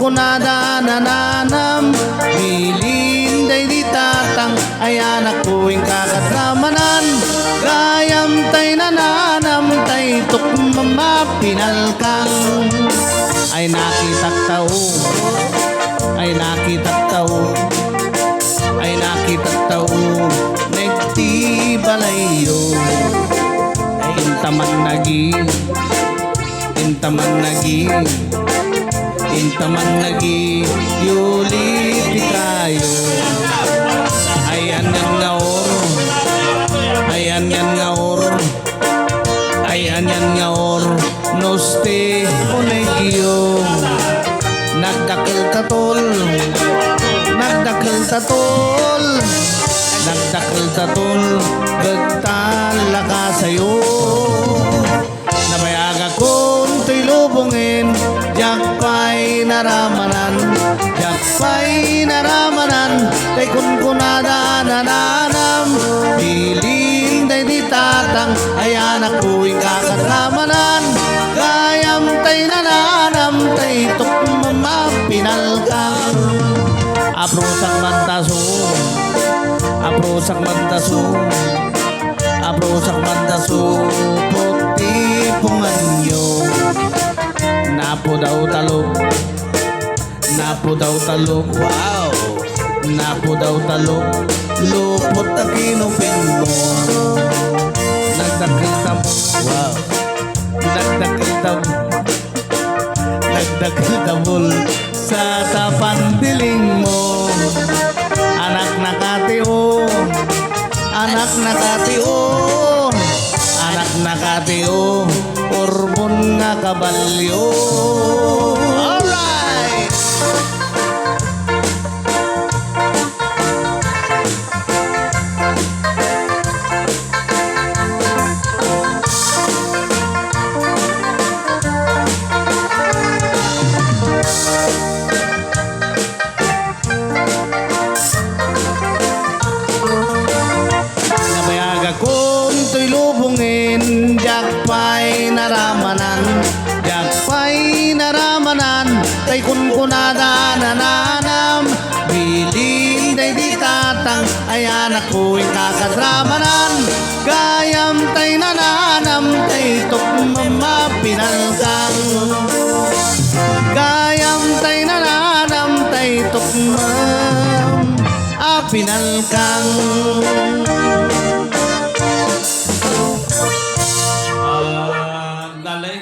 kunada nananam bilin day di tatang ay anak ko yung kakatramanan gayam tay nananam tay tukmama pinalkang ay nakitak tao ay nakitak tao ay nakitak tao nagti balayo ay intaman nagi yulit kayo ayan yan nga oro ayan yan nga oro ayan yan nga oro noste olegyo nagdakil tatol nagdakil tatol nagdakil tatol gagtala sa'yo nabayaga kong tilubungin jakpay naramanan kay kunkunada nananam bilin day di tatang ay anak ko yung kakatramanan gayam tay nananam tay tukmama pinalkang aprosak mantaso aprosak mantaso aprosak mantaso puti pumanyo napo daw talo wow napo daw talo lupot ang kinupin mo nagdakil tam wow nagdakil tamol sa tapandiling mo anak nakatio anak nakatio orbon nga kabalyo alright jakpay naramanan kay kunkunada nananam bilin day di tatang ay anak ko yung kakatramanan gayam tay nananam tay tukmama pinalkang gayam tay nananam tay tukmam pinalkang